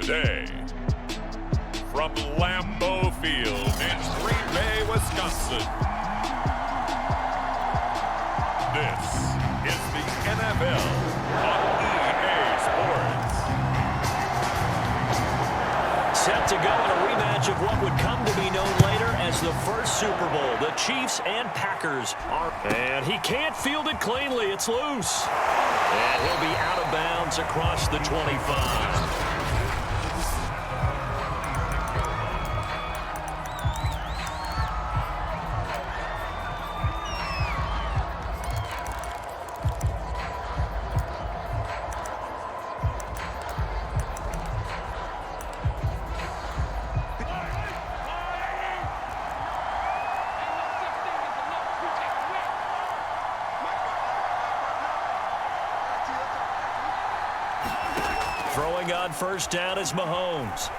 today, from Lambeau Field in Green Bay, Wisconsin, this is the NFL on EA Sports. Set to go in a rematch of what would come to be known later as the first Super Bowl. The Chiefs and Packers are... And he can't field it cleanly. It's loose. And he'll be out of bounds across the 25. Throwing on first down is Mahomes.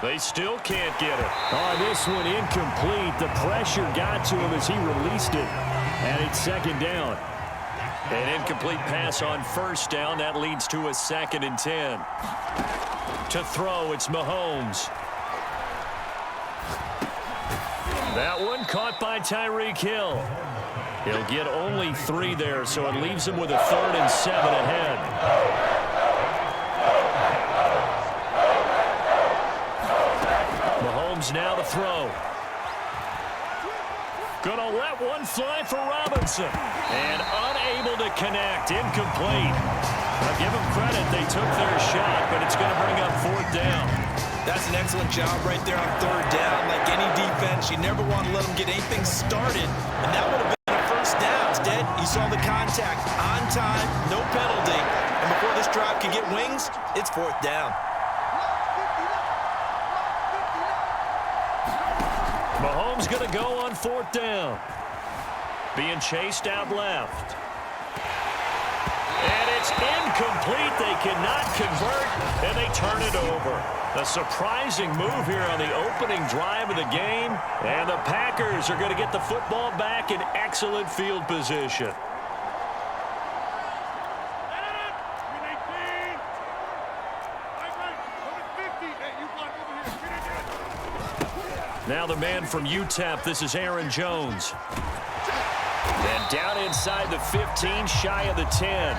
They still can't get it. Oh, this one incomplete. The pressure got to him as he released it. And it's second down. An incomplete pass on first down. That leads to a 2nd and 10. To throw, it's Mahomes. That one caught by Tyreek Hill. He'll get only 3 there, so it leaves him with a 3rd and 7 ahead. Mahomes now to throw. Gonna let one fly for Robinson. And unable to connect. Incomplete. I'll give them credit. They took their shot, but it's going to bring up 4th down. That's an excellent job right there on 3rd down. Like any defense, you never want to let them get anything started. And that would have been down. Instead, you saw the contact on time, no penalty, and before this drive can get wings, it's 4th down. Mahomes going to go on 4th down. Being chased out left. And it's incomplete. They cannot convert, and they turn it over. A surprising move here on the opening drive of the game. And the Packers are going to get the football back in excellent field position. Now the man from UTEP, this is Aaron Jones. And down inside the 15, shy of the 10.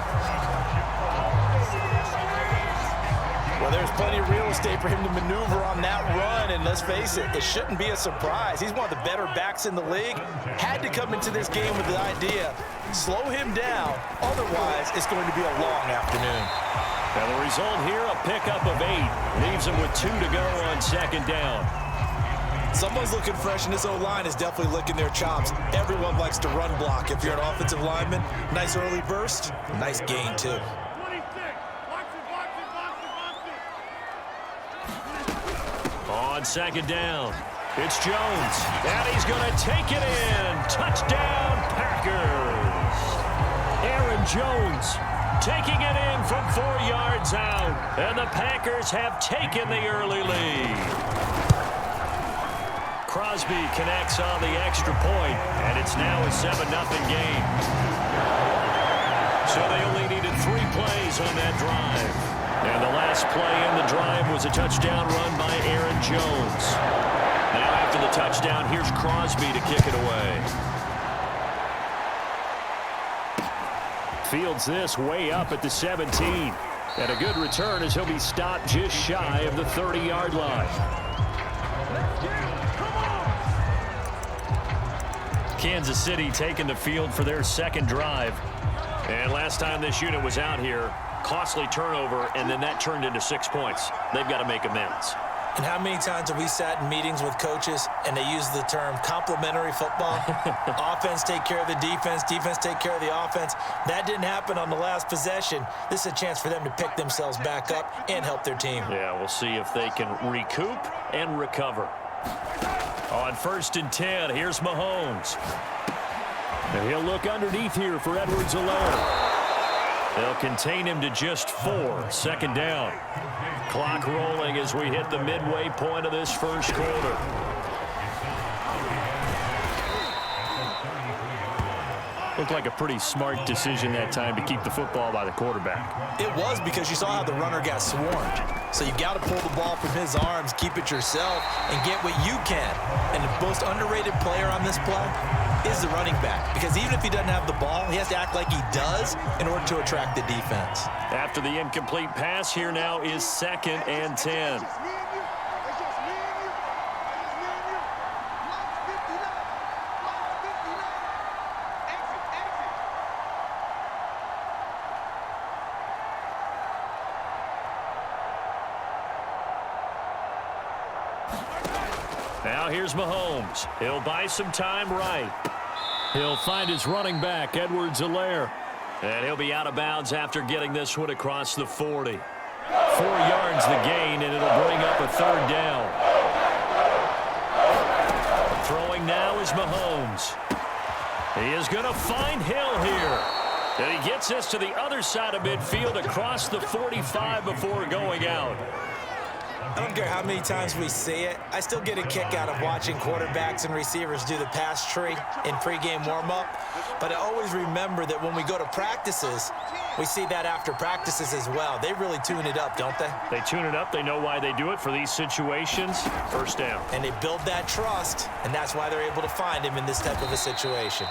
Well, there's plenty of real estate for him to maneuver on that run, and let's face it, it shouldn't be a surprise. He's one of the better backs in the league. Had to come into this game with the idea, slow him down, otherwise it's going to be a long afternoon. And the result here, a pickup of 8. Leaves him with 2 to go on 2nd down. Someone's looking fresh, and this O-line is definitely licking their chops. Everyone likes to run block. If you're an offensive lineman, nice early burst, nice gain too. On 2nd down, it's Jones, and he's going to take it in. Touchdown, Packers. Aaron Jones taking it in from 4 yards out, and the Packers have taken the early lead. Crosby connects on the extra point, and it's now a 7-0 game. So they only needed 3 plays on that drive. And the last play in the drive was a touchdown run by Aaron Jones. Now after the touchdown, here's Crosby to kick it away. Fields this way up at the 17. And a good return as he'll be stopped just shy of the 30-yard line. Kansas City taking the field for their 2nd drive. And last time this unit was out here, costly turnover, and then that turned into 6 points. They've got to make amends. And how many times have we sat in meetings with coaches and they use the term complementary football? Offense take care of the defense, defense take care of the offense. That didn't happen on the last possession. This is a chance for them to pick themselves back up and help their team. Yeah, we'll see if they can recoup and recover. On 1st and 10, here's Mahomes. And he'll look underneath here for Edwards-Helaire. They'll contain him to just 4. 2nd down. Clock rolling as we hit the midway point of this first quarter. Looked like a pretty smart decision that time to keep the football by the quarterback. It was, because you saw how the runner got swarmed. So you got to pull the ball from his arms, keep it yourself, and get what you can. And the most underrated player on this play is the running back, because even if he doesn't have the ball, he has to act like he does in order to attract the defense. After the incomplete pass, here now is 2nd and 10. Now here's Mahomes. He'll buy some time right. He'll find his running back, Edwards-Helaire. And he'll be out of bounds after getting this one across the 40. 4 yards the gain, and it'll bring up a 3rd down. Throwing now is Mahomes. He is going to find Hill here. And he gets this to the other side of midfield across the 45 before going out. I don't care how many times we see it. I still get a kick out of watching quarterbacks and receivers do the pass tree in pregame warm-up. But I always remember that when we go to practices, we see that after practices as well. They really tune it up, don't they? They tune it up. They know why they do it for these situations. 1st down. And they build that trust, and that's why they're able to find him in this type of a situation.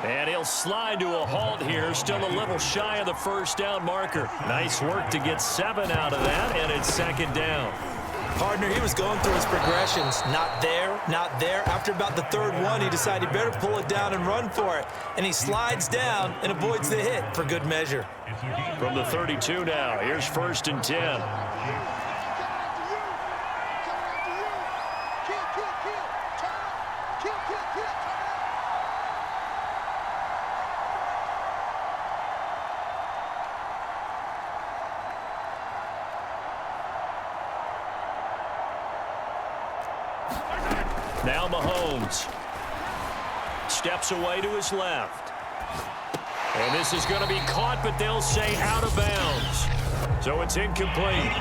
And he'll slide to a halt here, still a little shy of the 1st down marker. Nice work to get 7 out of that, and it's 2nd down. Partner, he was going through his progressions. Not there, not there. After about the 3rd one, he decided he better pull it down and run for it. And he slides down and avoids the hit for good measure. From the 32 now, here's 1st and 10. Now Mahomes steps away to his left. And this is going to be caught, but they'll say out of bounds. So it's incomplete.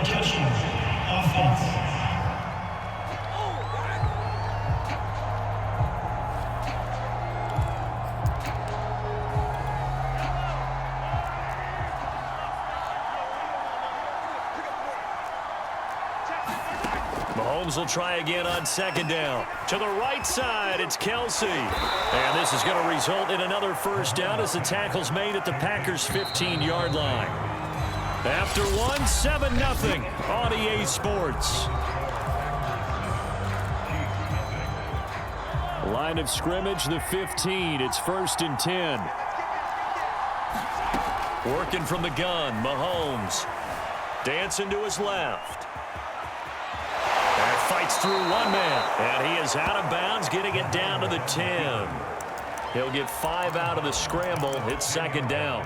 Mahomes will try again on 2nd down. To the right side, it's Kelsey. And this is going to result in another 1st down as the tackle's made at the Packers' 15-yard line. After one, 7-0 on EA Sports. Line of scrimmage, the 15. It's 1st and 10. Working from the gun, Mahomes. Dancing to his left. Fights through one man, and he is out of bounds, getting it down to the 10. He'll get 5 out of the scramble. It's 2nd down.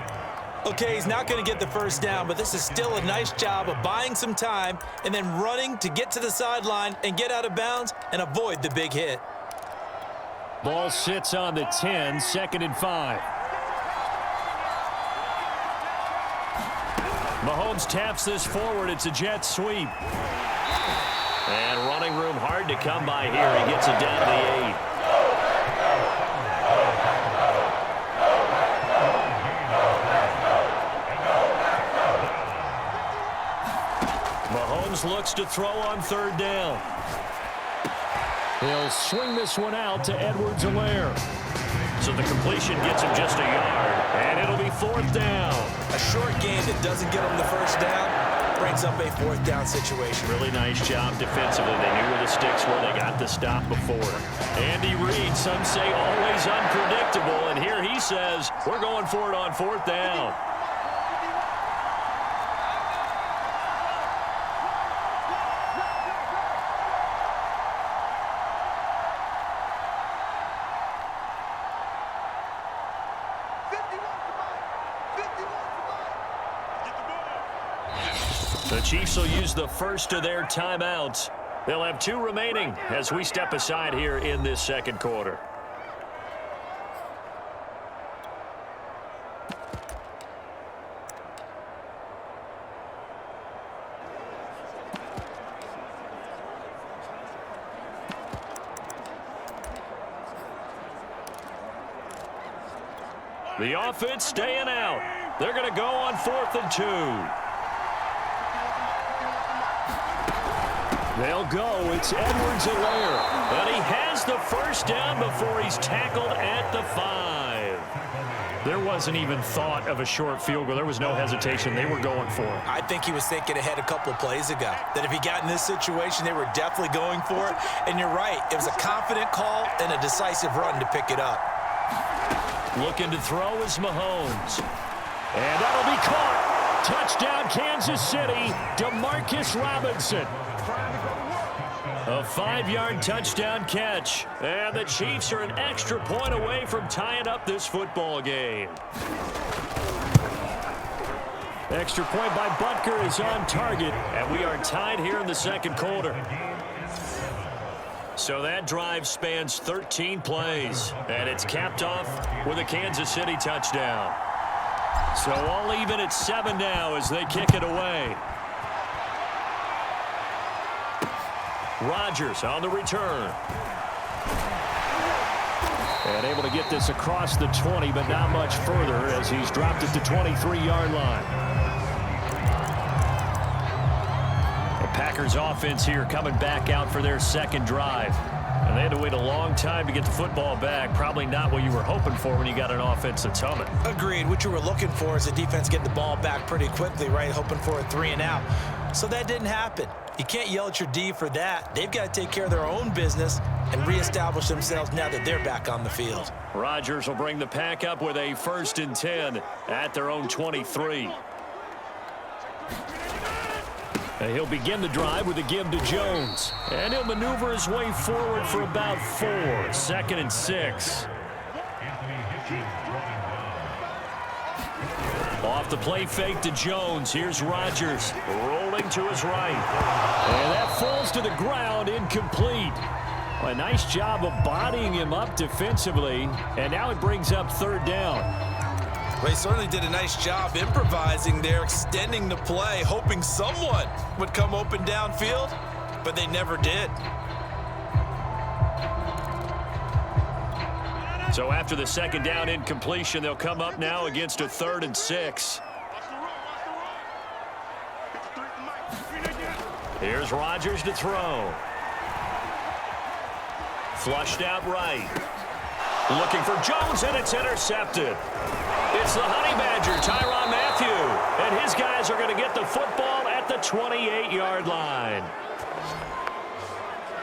Okay, he's not going to get the 1st down, but this is still a nice job of buying some time and then running to get to the sideline and get out of bounds and avoid the big hit. Ball sits on the 10, 2nd and 5. Mahomes taps this forward. It's a jet sweep. And running room hard to come by here. He gets it down to the 8. Mahomes looks to throw on 3rd down. He'll swing this one out to Edwards-Helaire. So the completion gets him just a yard. And it'll be 4th down. A short game that doesn't get him the 1st down brings up a 4th down situation. Really nice job defensively. They knew where the sticks were. They got the stop before. Andy Reid, some say always unpredictable. And here he says, we're going for it on 4th down. The Chiefs will use the first of their timeouts. They'll have 2 remaining as we step aside here in this 2nd quarter. The offense staying out. They're going to go on 4th and 2. They'll go. It's Edwards-Helaire. And he has the first down before he's tackled at the 5. There wasn't even thought of a short field goal. There was no hesitation. They were going for it. I think he was thinking ahead a couple of plays ago, that if he got in this situation, they were definitely going for it. And you're right. It was a confident call and a decisive run to pick it up. Looking to throw is Mahomes. And that'll be caught. Touchdown, Kansas City. Demarcus Robinson. A 5-yard touchdown catch. And the Chiefs are an extra point away from tying up this football game. Extra point by Butker is on target. And we are tied here in the second quarter. So that drive spans 13 plays. And it's capped off with a Kansas City touchdown. So all even at 7 now as they kick it away. Rodgers on the return. And able to get this across the 20, but not much further as he's dropped at the 23-yard line. The Packers offense here coming back out for their second drive. And they had to wait a long time to get the football back. Probably not what you were hoping for when you got an offense that's humming. Agreed. What you were looking for is the defense getting the ball back pretty quickly, right? Hoping for a 3-and-out. So that didn't happen. You can't yell at your D for that. They've got to take care of their own business and reestablish themselves now that they're back on the field. Rodgers will bring the pack up with a 1st and 10 at their own 23. And he'll begin the drive with a give to Jones. And he'll maneuver his way forward for about 4. 2nd and 6. Off the play fake to Jones. Here's Rodgers rolling to his right. And that falls to the ground, incomplete. A nice job of bodying him up defensively. And now it brings up 3rd down. They certainly did a nice job improvising there, extending the play, hoping someone would come open downfield, but they never did. So after the 2nd down incompletion, they'll come up now against a 3rd and 6. Here's Rodgers to throw. Flushed out right. Looking for Jones, and it's intercepted. It's the Honey Badger, Tyrann Mathieu. And his guys are going to get the football at the 28-yard line.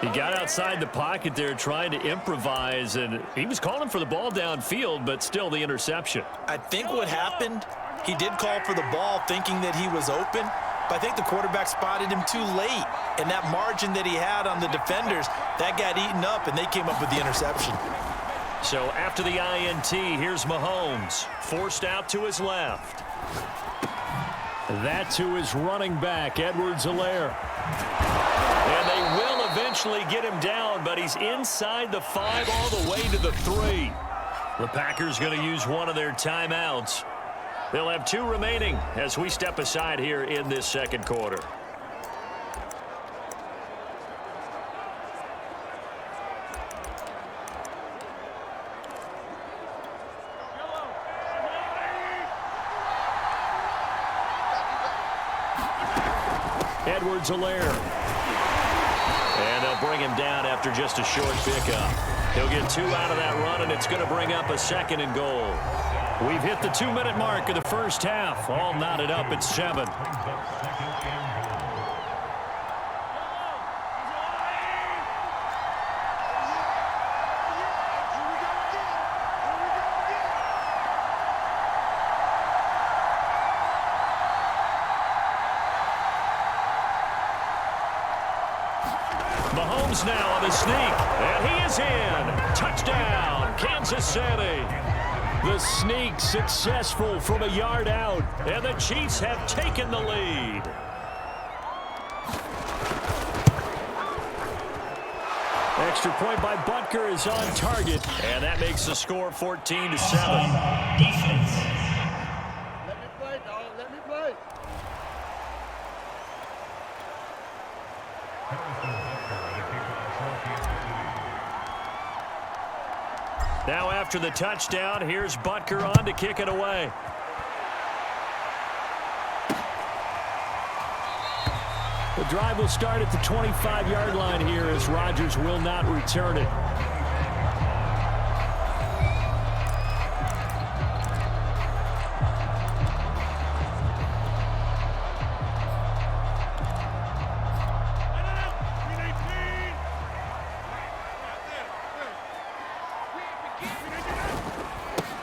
He got outside the pocket there trying to improvise, and he was calling for the ball downfield, but still the interception. I think what happened, he did call for the ball thinking that he was open, but I think the quarterback spotted him too late. And that margin that he had on the defenders, that got eaten up, and they came up with the interception. So after the INT, here's Mahomes, forced out to his left. That to his running back, Edwards-Helaire. And they will eventually get him down, but he's inside the 5 all the way to the 3. The Packers going to use one of their timeouts. They'll have 2 remaining as we step aside here in this second quarter. Edwards-Helaire. And they'll bring him down after just a short pickup. He'll get 2 out of that run, and it's going to bring up a 2nd and goal. We've hit the 2-minute mark of the first half. All knotted up at 7. Mahomes now on the sneak, and he is in. Touchdown, Kansas City. The sneak successful from a yard out, and the Chiefs have taken the lead. Extra point by Butker is on target, and that makes the score 14-7. Defense. Let me play, dog. Let me play. Now after the touchdown, here's Butker on to kick it away. The drive will start at the 25-yard line here as Rodgers will not return it.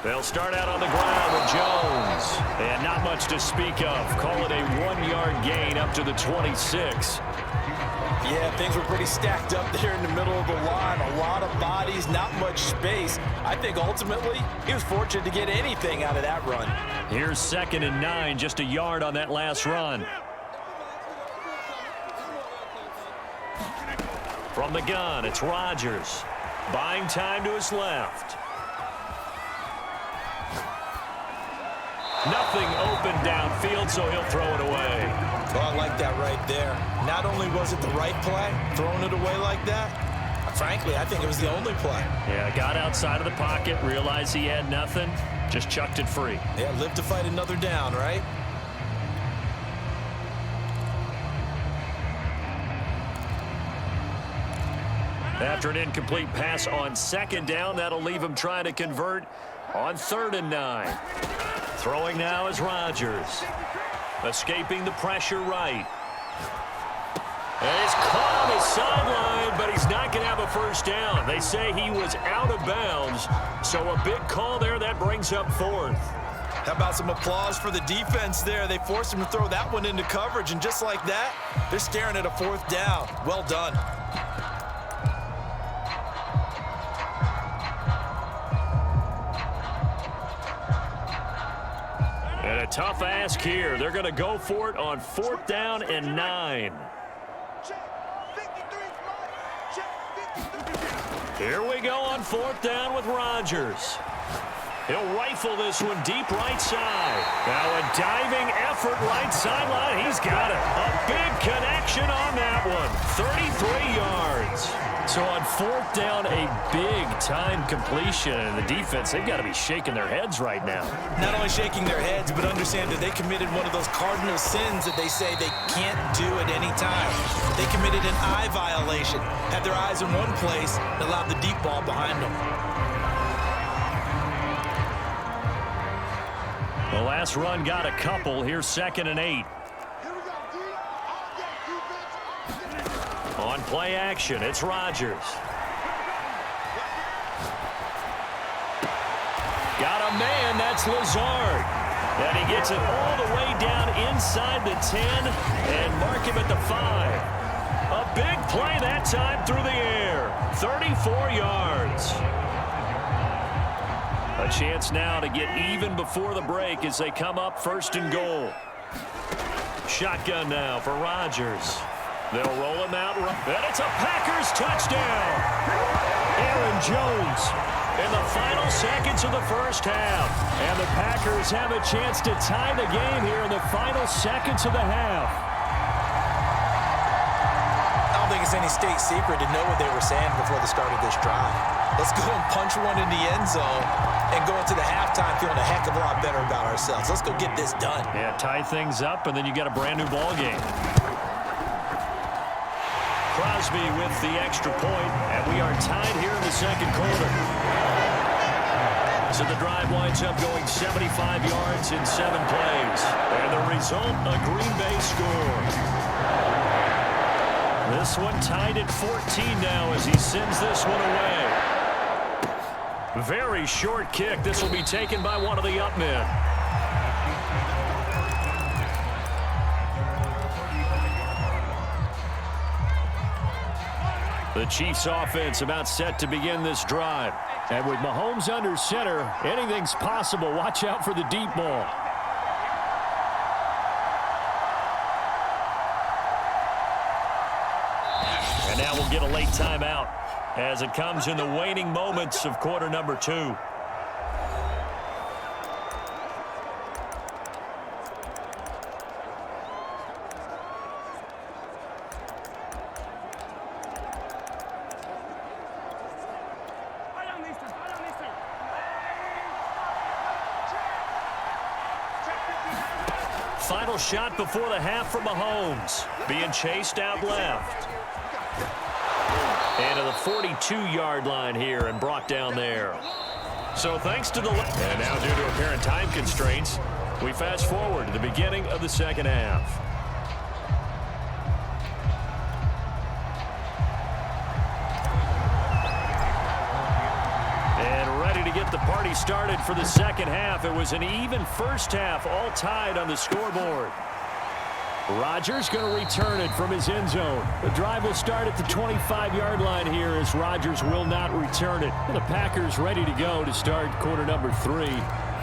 They'll start out on the ground with Jones. And not much to speak of. Call it a 1-yard gain up to the 26. Yeah, things were pretty stacked up there in the middle of the line. A lot of bodies, not much space. I think ultimately he was fortunate to get anything out of that run. Here's 2nd and 9, just a yard on that last run. From the gun, it's Rodgers. Buying time to his left. Nothing open downfield, so he'll throw it away. Well, I like that right there. Not only was it the right play, throwing it away like that, frankly, I think it was the only play. Yeah, got outside of the pocket, realized he had nothing, just chucked it free. Yeah, live to fight another down, right? After an incomplete pass on 2nd down, that'll leave him trying to convert on 3rd and 9. Throwing now is Rodgers. Escaping the pressure right. And he's caught on his sideline, but he's not going to have a first down. They say he was out of bounds, so a big call there. That brings up 4th. How about some applause for the defense there? They forced him to throw that one into coverage, and just like that, they're staring at a 4th down. Well done. And a tough ask here. They're going to go for it on 4th down and 9. Here we go on 4th down with Rodgers. He'll rifle this one deep right side. Now a diving effort right sideline. He's got it. A big connection on that one. 33 yards. So on 4th down, a big-time completion. And the defense, they've got to be shaking their heads right now. Not only shaking their heads, but understand that they committed one of those cardinal sins that they say they can't do at any time. They committed an eye violation, had their eyes in one place, and allowed the deep ball behind them. The last run got a couple. Here's 2nd and 8. On play action, it's Rodgers. Got a man, that's Lazard. And he gets it all the way down inside the 10 and mark him at the 5. A big play that time through the air. 34 yards. A chance now to get even before the break as they come up 1st and goal. Shotgun now for Rodgers. They'll roll him out, and it's a Packers touchdown. Aaron Jones in the final seconds of the 1st half. And the Packers have a chance to tie the game here in the final seconds of the half. I don't think it's any state secret to know what they were saying before the start of this drive. Let's go and punch one in the end zone and go into the halftime feeling a heck of a lot better about ourselves. Let's go get this done. Yeah, tie things up, and then you got a brand new ball game. Crosby with the extra point, and we are tied here in the 2nd quarter. So the drive winds up going 75 yards in 7 plays. And the result, a Green Bay score. This one tied at 14 now as he sends this one away. Very short kick. This will be taken by one of the up men. The Chiefs offense about set to begin this drive. And with Mahomes under center, anything's possible. Watch out for the deep ball. And now we'll get a late timeout as it comes in the waning moments of quarter number 2. Final shot before the half from Mahomes. Being chased out left. And to the 42-yard line here and brought down there. So thanks to the... And now due to apparent time constraints, we fast forward to the beginning of the second half. And ready to get the party started for the second half. It was an even first half, all tied on the scoreboard. Rodgers going to return it from his end zone. The drive will start at the 25-yard line here as Rodgers will not return it. And the Packers ready to go to start quarter number 3.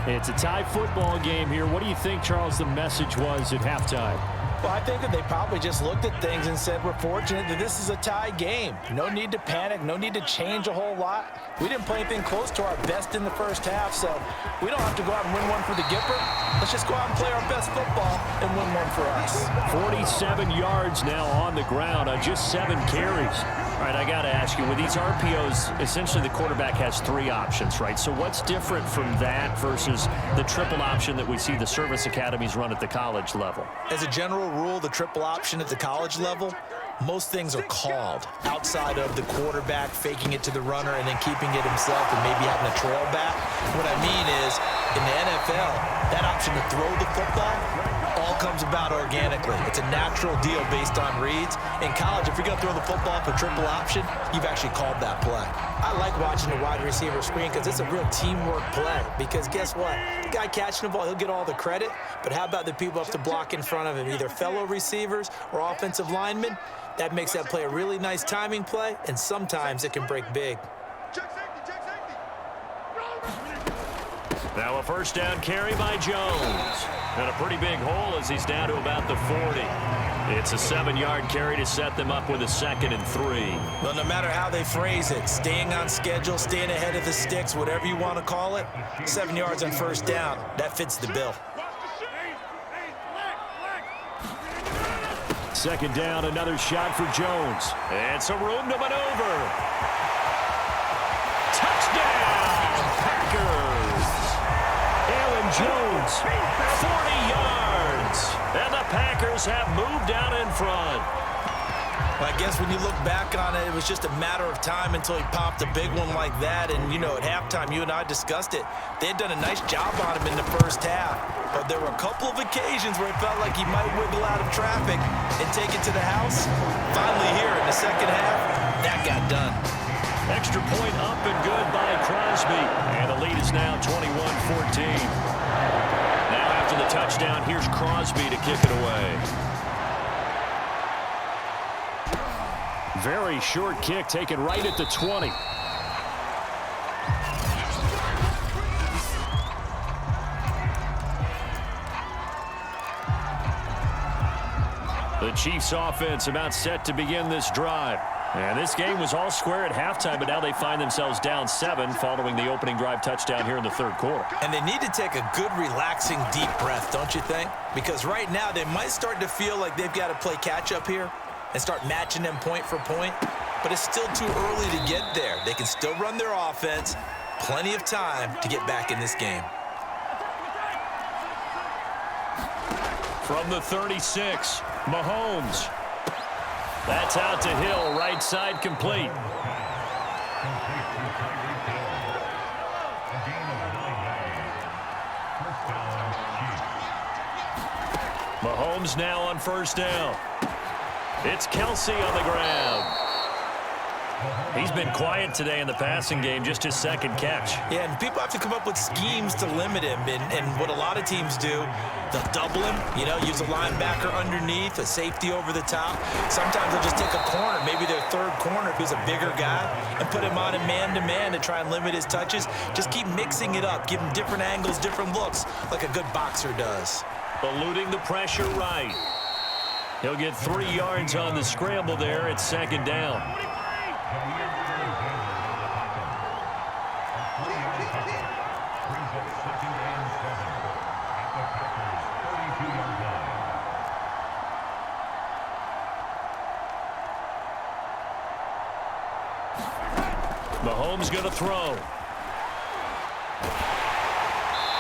It's a tie football game here. What do you think, Charles, the message was at halftime? Well, I think that they probably just looked at things and said, we're fortunate that this is a tie game. No need to panic. No need to change a whole lot. We didn't play anything close to our best in the first half, so we don't have to go out and win one for the Gipper. Let's just go out and play our best football and win one for us. 47 yards now on the ground on just 7 carries. All right, I got to ask you, with these RPOs, essentially the quarterback has 3 options, right? So what's different from that versus the triple option that we see the service academies run at the college level? As a general rule, the triple option at the college level, most things are called outside of the quarterback faking it to the runner and then keeping it himself and maybe having a trail back. What I mean is, in the NFL, that option to throw the football all comes about organically. It's a natural deal based on reads. In college, if you're going to throw the football for triple option, you've actually called that play. I like watching the wide receiver screen because it's a real teamwork play. Because guess what? The guy catching the ball, he'll get all the credit. But how about the people up to block in front of him, either fellow receivers or offensive linemen? That makes that play a really nice timing play, and sometimes it can break big. Now a first down carry by Jones. And a pretty big hole as he's down to about the 40. It's a 7-yard carry to set them up with a 2nd and 3. Well, no matter how they phrase it, staying on schedule, staying ahead of the sticks, whatever you want to call it, 7 yards on first down, that fits the bill. 2nd down, another shot for Jones. And some room to maneuver. Touchdown, Packers. Aaron Jones, 40 yards. And the Packers have moved out in front. Well, I guess when you look back on it, it was just a matter of time until he popped a big one like that. And, you know, at halftime, you and I discussed it. They had done a nice job on him in the first half. But there were a couple of occasions where it felt like he might wiggle out of traffic and take it to the house. Finally here in the second half, that got done. Extra point up and good by Crosby. And the lead is now 21-14. Now after the touchdown, here's Crosby to kick it away. Very short kick taken right at the 20. The Chiefs offense about set to begin this drive. And this game was all square at halftime, but now they find themselves down 7 following the opening drive touchdown here in the 3rd quarter. And they need to take a good, relaxing, deep breath, don't you think? Because right now they might start to feel like they've got to play catch-up here and start matching them point for point. But it's still too early to get there. They can still run their offense. Plenty of time to get back in this game. From the 36, Mahomes. That's out to Hill, right side complete. Mahomes now on first down. It's Kelsey on the ground. He's been quiet today in the passing game, just his 2nd catch. Yeah, and people have to come up with schemes to limit him. And what a lot of teams do, they'll double him, you know, use a linebacker underneath, a safety over the top. Sometimes they'll just take a corner, maybe their 3rd corner, who's a bigger guy, and put him on a man-to-man to try and limit his touches. Just keep mixing it up, give him different angles, different looks, like a good boxer does. Eluding the pressure right. He'll get 3 yards on the scramble there. It's 2nd down. Mahomes going to throw.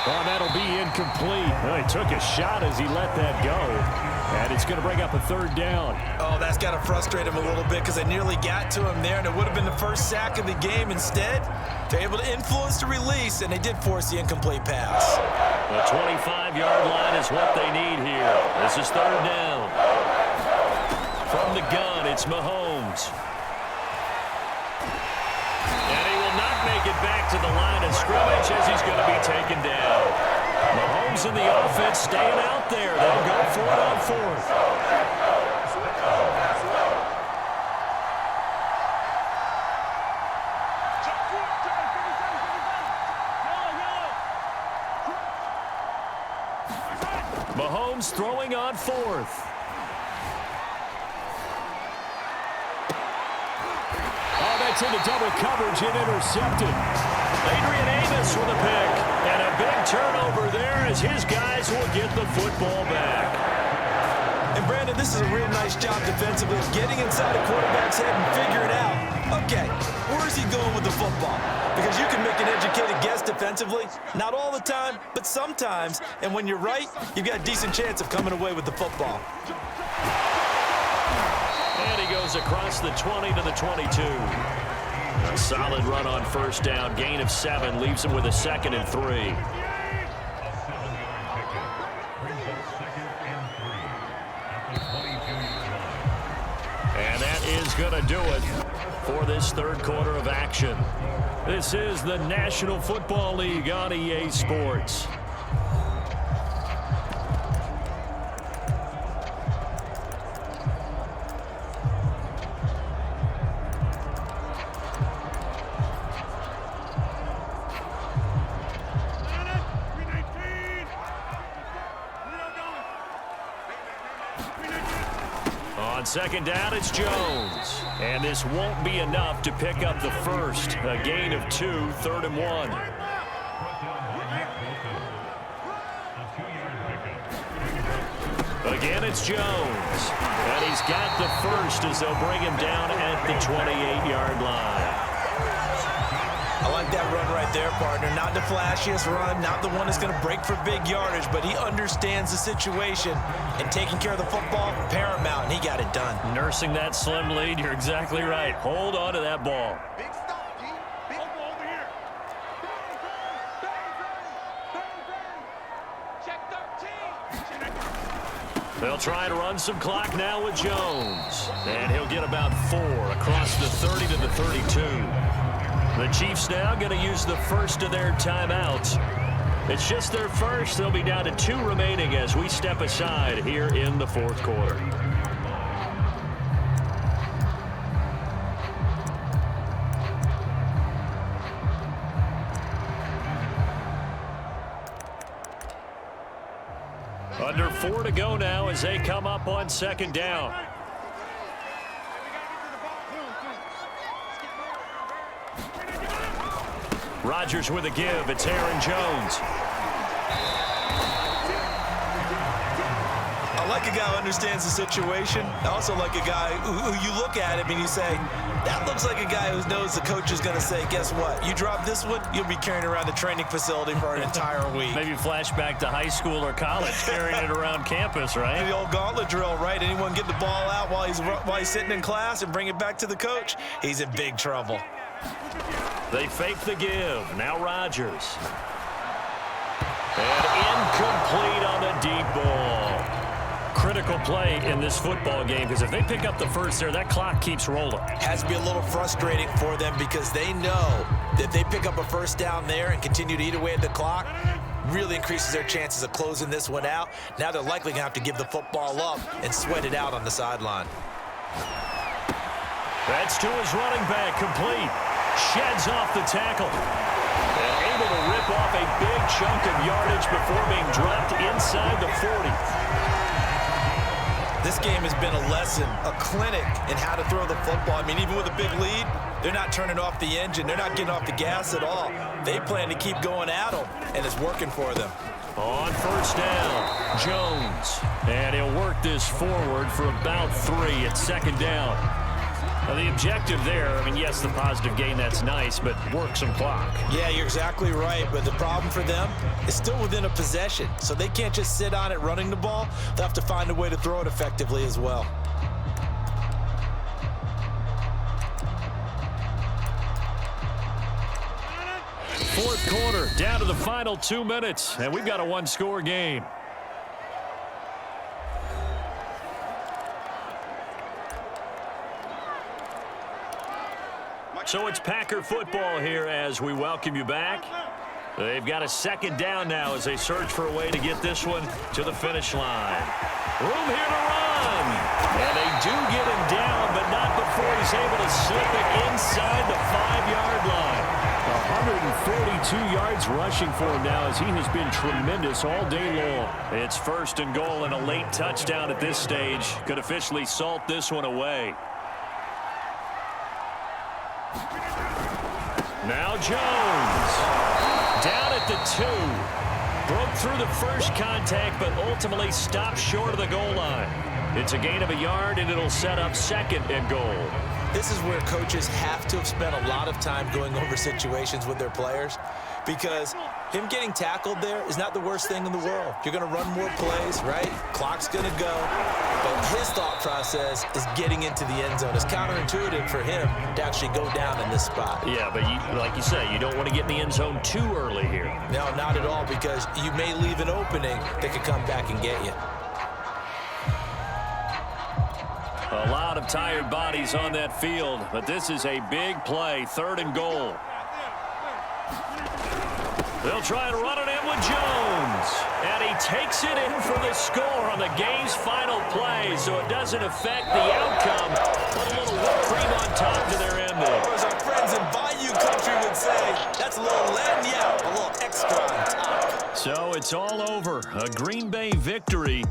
Oh, that'll be incomplete. Well, he took a shot as he let that go. And it's going to bring up a third down. Oh, that's got to frustrate him a little bit because they nearly got to him there, and it would have been the first sack of the game. Instead, they're able to influence the release, and they did force the incomplete pass. The 25-yard line is what they need here. This is third down. From the gun, it's Mahomes. And he will not make it back to the line of scrimmage as he's going to be taken down. Mahomes and the offense staying out there. They'll go for it on fourth. Mahomes throwing on fourth. Oh, that's into double coverage and intercepted. Adrian Amos with a pick. And a big turnover there as his guys will get the football back. And Brandon, this is a real nice job defensively, getting inside the quarterback's head and figuring out, okay, where is he going with the football? Because you can make an educated guess defensively, not all the time, but sometimes. And when you're right, you've got a decent chance of coming away with the football. And he goes across the 20 to the 22. A solid run on first down. Gain of 7 leaves him with a 2nd and 3. And that is going to do it for this third quarter of action. This is the National Football League on EA Sports. On second down, it's Jones. And this won't be enough to pick up the first. A gain of 2, 3rd and 1. Again, it's Jones. And he's got the first as they'll bring him down at the 28-yard line. I like that run right there, partner. Not the flashiest run, not the one that's going to break for big yardage, but he understands the situation, and taking care of the football, paramount, and he got it done. Nursing that slim lead, you're exactly right. Hold on to that ball. Big stop, D. Big over here. Check 13. They'll try to run some clock now with Jones. And he'll get about 4 across the 30 to the 32. The Chiefs now going to use the first of their timeouts. It's just their first. They'll be down to 2 remaining as we step aside here in the fourth quarter. Under 4 to go now as they come up on second down. Rodgers with a give. It's Aaron Jones. I like a guy who understands the situation. I also like a guy who you look at him and you say, that looks like a guy who knows the coach is going to say, guess what? You drop this one, you'll be carrying around the training facility for an entire week. Maybe flashback to high school or college, carrying it around campus, right? The old gauntlet drill, right? Anyone get the ball out while he's sitting in class and bring it back to the coach, he's in big trouble. They fake the give. Now Rodgers. And incomplete on the deep ball. Critical play in this football game because if they pick up the first there, that clock keeps rolling. Has to be a little frustrating for them because they know that if they pick up a first down there and continue to eat away at the clock, really increases their chances of closing this one out. Now they're likely going to have to give the football up and sweat it out on the sideline. That's to his running back, complete. Sheds off the tackle. And able to rip off a big chunk of yardage before being dropped inside the 40. This game has been a lesson, a clinic in how to throw the football. I mean, even with a big lead, they're not turning off the engine. They're not getting off the gas at all. They plan to keep going at them, and it's working for them. On first down, Jones. And he'll work this forward for about 3 at second down. Well, the objective there, I mean, yes, the positive gain, that's nice, but work some clock. Yeah, you're exactly right, but the problem for them is still within a possession, so they can't just sit on it running the ball. They'll have to find a way to throw it effectively as well. Fourth quarter, down to the final 2 minutes, and we've got a one-score game. So it's Packer football here as we welcome you back. They've got a second down now as they search for a way to get this one to the finish line. Room here to run. And they do get him down, but not before he's able to slip it inside the 5-yard line. 142 yards rushing for him now as he has been tremendous all day long. It's first and goal and a late touchdown at this stage. Could officially salt this one away. Now Jones. Down at the 2. Broke through the first contact, but ultimately stopped short of the goal line. It's a gain of a yard, and it'll set up second and goal. This is where coaches have to have spent a lot of time going over situations with their players, because him getting tackled there is not the worst thing in the world. You're going to run more plays, right? Clock's going to go. But his thought process is getting into the end zone. It's counterintuitive for him to actually go down in this spot. Yeah, but like you say, you don't want to get in the end zone too early here. No, not at all, because you may leave an opening that could come back and get you. A lot of tired bodies on that field, but this is a big play, third and goal. They'll try and run it in with Jones. And he takes it in for the score on the game's final play, so it doesn't affect the outcome. Put a little whipped cream on top to their ending. Or as our friends in Bayou Country would say, that's a little lagniappe, a little extra on top. So it's all over. A Green Bay victory.